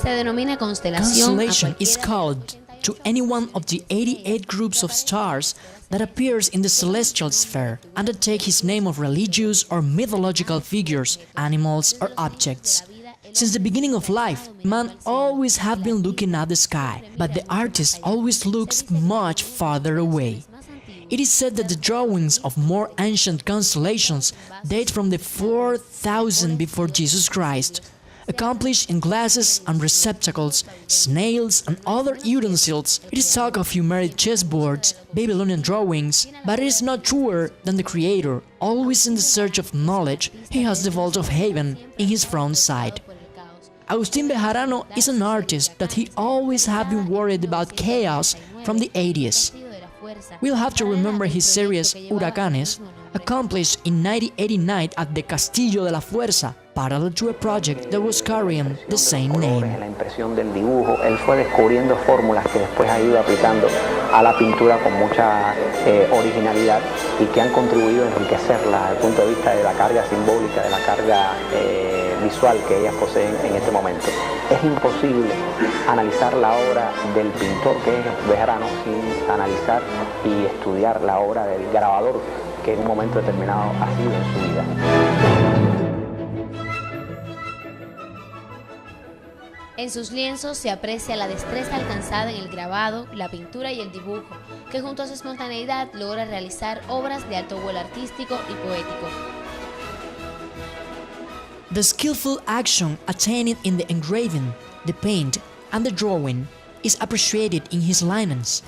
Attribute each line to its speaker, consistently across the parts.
Speaker 1: Se denomina constelación
Speaker 2: Constellation is called to any one of the 88 groups of stars that appears in the celestial sphere and that take his name of religious or mythological figures, animals or objects. Since the beginning of life, man always have been looking at the sky, but the artist always looks much farther away. It is said that the drawings of more ancient constellations date from the 4000 before Jesus Christ, accomplished in glasses and receptacles, snails and other utensils. It is talk of Sumerian chessboards, Babylonian drawings, but it is not truer than the creator, always in the search of knowledge. He has the vault of heaven in his front side. Agustin Bejarano is an artist that he always have been worried about chaos from the 80s. We'll have to remember his series Huracanes, accomplished in 1989 at the Castillo de la Fuerza, parallel to a project that was carrying the same name.
Speaker 3: La impresión del dibujo, él fue descubriendo fórmulas que después ha ido aplicando a la pintura con mucha originalidad y que han contribuido a enriquecerla desde el punto de vista de la carga simbólica, de la carga visual que ellas poseen en este momento. Es imposible analizar la obra del pintor que es Bejarano sin analizar y estudiar la obra del grabador que en un momento determinado ha sido en su vida.
Speaker 1: En sus lienzos se aprecia la destreza alcanzada en el grabado, la pintura y el dibujo, que junto a su espontaneidad logra realizar obras de alto vuelo artístico y poético.
Speaker 2: The skillful action attained in the engraving, the paint, and the drawing is appreciated in his lineaments,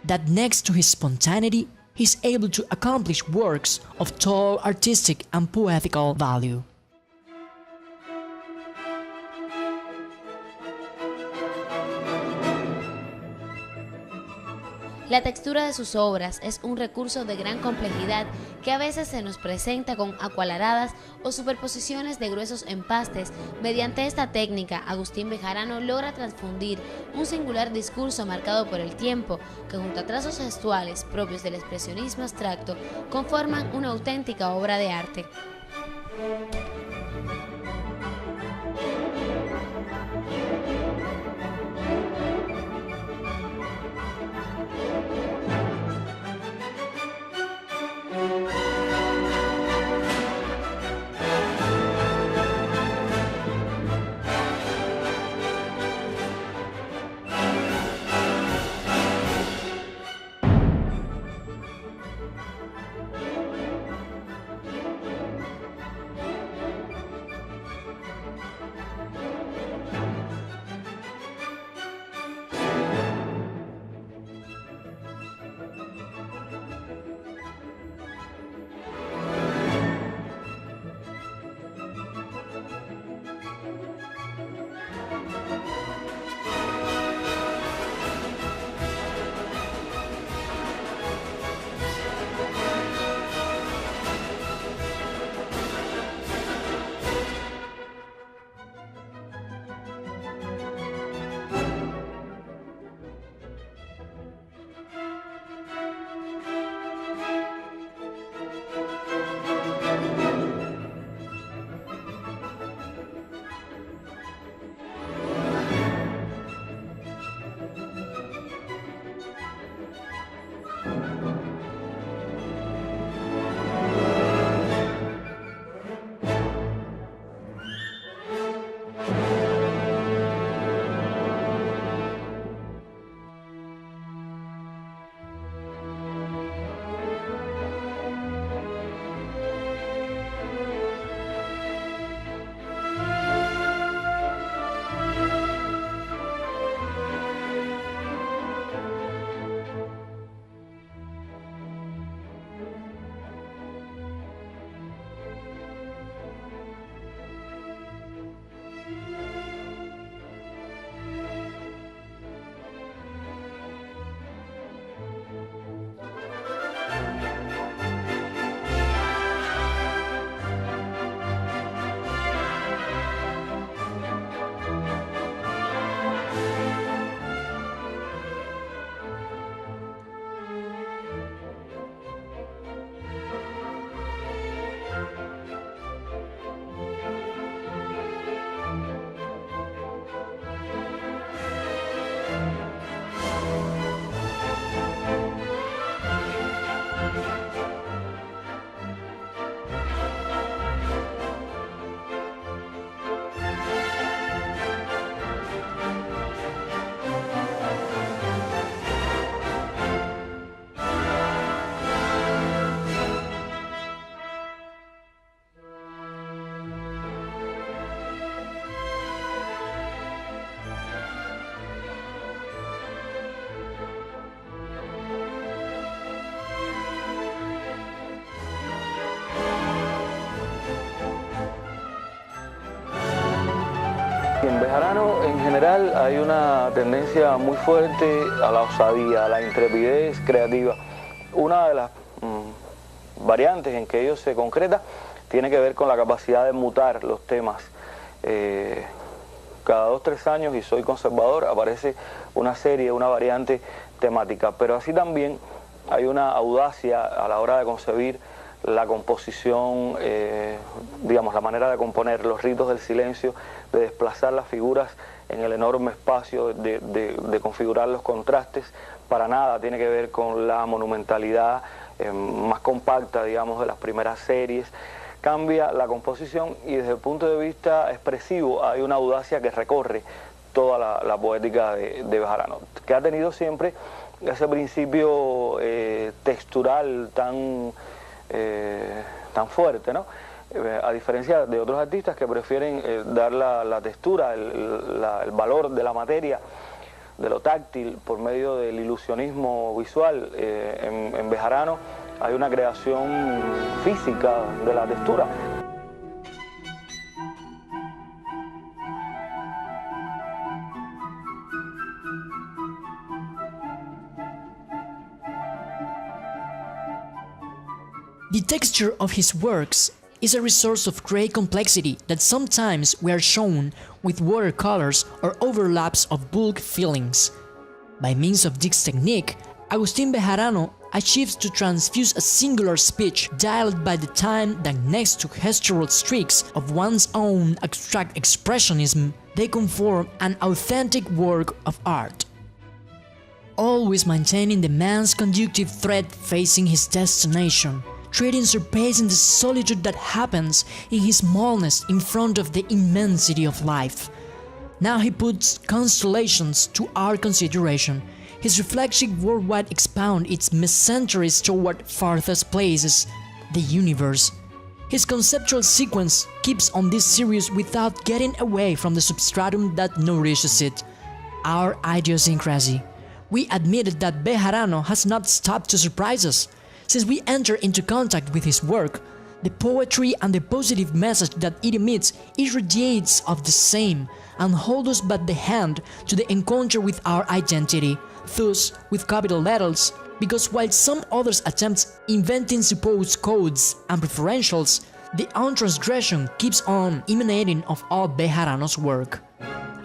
Speaker 2: that next to his spontaneity, he is able to accomplish works of tall artistic and poetical value.
Speaker 1: La textura de sus obras es un recurso de gran complejidad que a veces se nos presenta con acuareladas o superposiciones de gruesos empastes. Mediante esta técnica, Agustín Bejarano logra transfundir un singular discurso marcado por el tiempo, que junto a trazos gestuales propios del expresionismo abstracto, conforman una auténtica obra de arte.
Speaker 4: general hay una tendencia muy fuerte a la osadía, a la intrepidez creativa. Una de las variantes en que ello se concreta tiene que ver con la capacidad de mutar los temas. Cada 2 o 3 años, y soy conservador, aparece una serie, una variante temática, pero así también hay una audacia a la hora de concebir la composición, digamos, la manera de componer, los ritos del silencio, de desplazar las figuras en el enorme espacio, de configurar los contrastes. Para nada tiene que ver con la monumentalidad más compacta, digamos, de las primeras series. Cambia la composición y desde el punto de vista expresivo hay una audacia que recorre toda la poética de Bejarano, que ha tenido siempre ese principio textural tan fuerte, ¿no? A diferencia de otros artistas que prefieren dar la textura, el valor de la materia, de lo táctil, por medio del ilusionismo visual. En Bejarano hay una creación física de la textura.
Speaker 2: The texture of his works is a resource of great complexity that sometimes we are shown with watercolors or overlaps of bulk fillings. By means of this technique, Agustin Bejarano achieves to transfuse a singular speech dialed by the time that next to gestural streaks of one's own abstract expressionism, they conform an authentic work of art. Always maintaining the man's conductive thread facing his destination, treating surpassing the solitude that happens in his smallness in front of the immensity of life. Now he puts constellations to our consideration. His reflexive worldwide expound its mesenteries toward farthest places, the universe. His conceptual sequence keeps on this series without getting away from the substratum that nourishes it, our idiosyncrasy. We admitted that Bejarano has not stopped to surprise us. Since we enter into contact with his work, the poetry and the positive message that it emits irradiates of the same and holds us but the hand to the encounter with our identity, thus with capital letters, because while some others attempt inventing supposed codes and preferentials, the untransgression keeps on emanating of all Bejarano's work.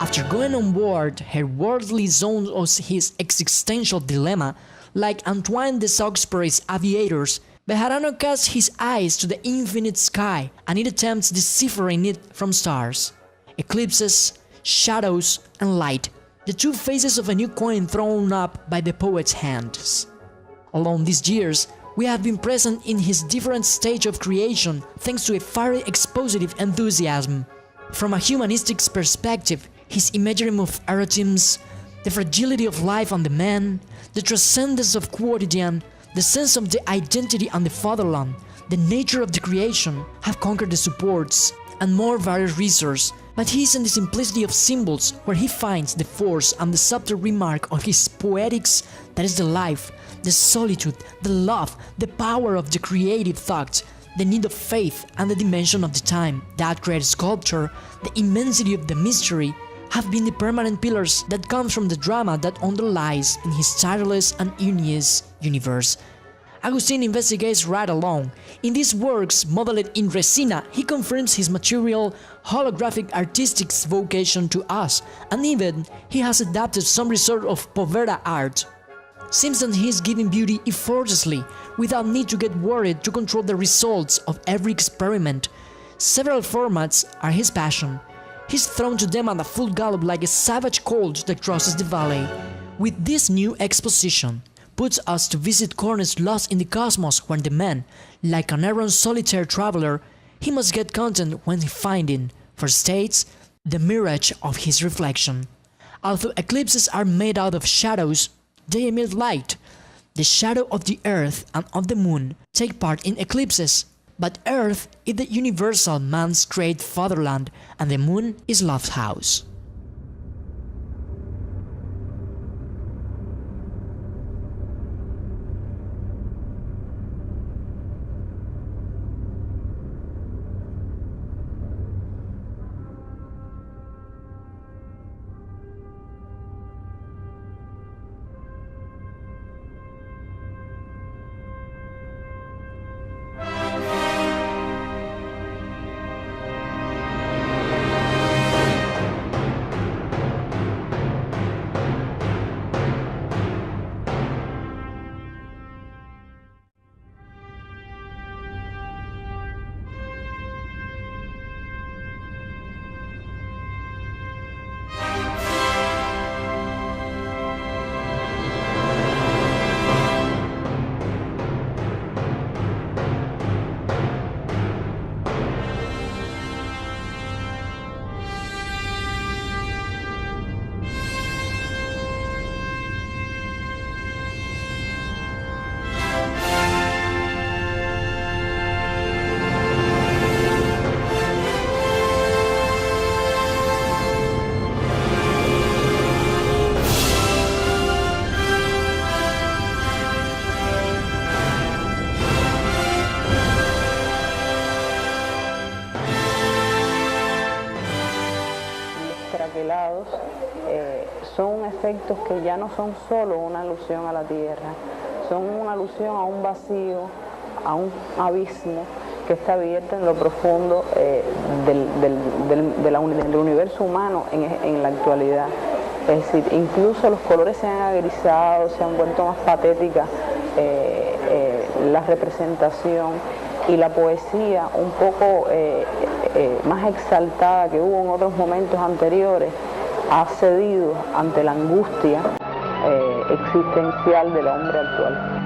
Speaker 2: After going on board her worldly zone of his existential dilemma, like Antoine de Saint-Exupéry's aviators, Bejarano casts his eyes to the infinite sky and it attempts deciphering it from stars, eclipses, shadows, and light, the two faces of a new coin thrown up by the poet's hands. Along these years, we have been present in his different stage of creation thanks to a fiery expositive enthusiasm. From a humanistic perspective, his imagery of erotisms, the fragility of life on the man, the transcendence of quotidian, the sense of the identity on the fatherland, the nature of the creation have conquered the supports and more various resources, but he is in the simplicity of symbols where he finds the force and the subtle remark of his poetics, that is the life, the solitude, the love, the power of the creative thought, the need of faith and the dimension of the time that creates sculpture, the immensity of the mystery, have been the permanent pillars that come from the drama that underlies in his tireless and unique universe. Agustin investigates right along. In these works, modeled in resina, he confirms his material, holographic artistic vocation to us, and even he has adapted some resort of povera art. Seems that he is giving beauty effortlessly, without need to get worried to control the results of every experiment. Several formats are his passion. He's thrown to them at a full gallop like a savage colt that crosses the valley. With this new exposition, puts us to visit corners lost in the cosmos where the man, like an errant solitary traveler, he must get content when he finding, for states, the mirage of his reflection. Although eclipses are made out of shadows, they emit light. The shadow of the earth and of the moon take part in eclipses, but earth is the universal man's great fatherland and the moon is love's house.
Speaker 5: efectos son efectos que ya no son solo una alusión a la tierra, son una alusión a un vacío, a un abismo que está abierto en lo profundo del universo humano en la actualidad. Es decir, incluso los colores se han agrisado, se han vuelto más patéticas, la representación y la poesía un poco más exaltada que hubo en otros momentos anteriores ha cedido ante la angustia existencial del hombre actual.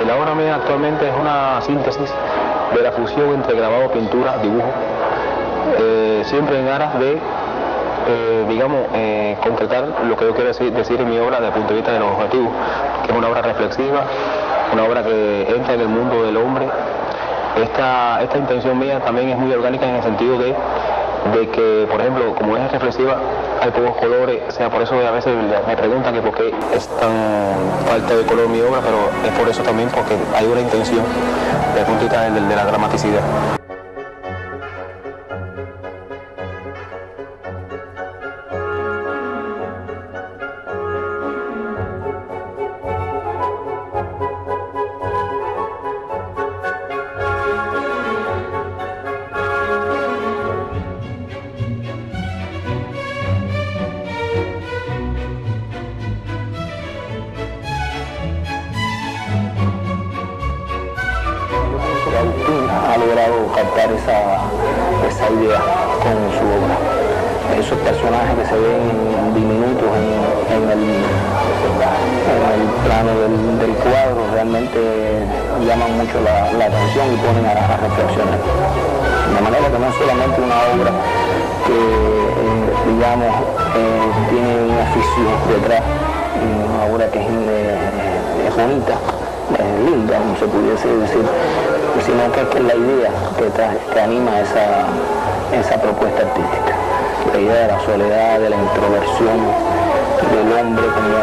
Speaker 6: La obra mía actualmente es una síntesis de la fusión entre grabado, pintura, dibujo, siempre en aras de, concretar lo que yo quiero decir en mi obra desde el punto de vista de los objetivos, que es una obra reflexiva, una obra que entra en el mundo del hombre. Esta intención mía también es muy orgánica en el sentido de que, por ejemplo, como es reflexiva, hay pocos colores, o sea, por eso a veces me preguntan que por qué es tan falta de color mi obra, pero es por eso también, porque hay una intención desde el punto de vista de la dramaticidad.
Speaker 3: Agustín ha logrado captar esa idea con su obra. Esos personajes que se ven diminutos en el plano del cuadro realmente llaman mucho la atención y ponen a reflexionar. De manera que no es solamente una obra que, tiene un oficio detrás, una obra que es bonita, linda, como se pudiese decir, sino que es la idea que anima esa propuesta artística. La idea de la soledad, de la introversión del hombre como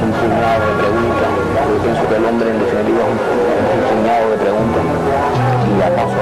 Speaker 3: un puñado de preguntas. Yo pienso que el hombre en definitiva es un puñado de preguntas y acaso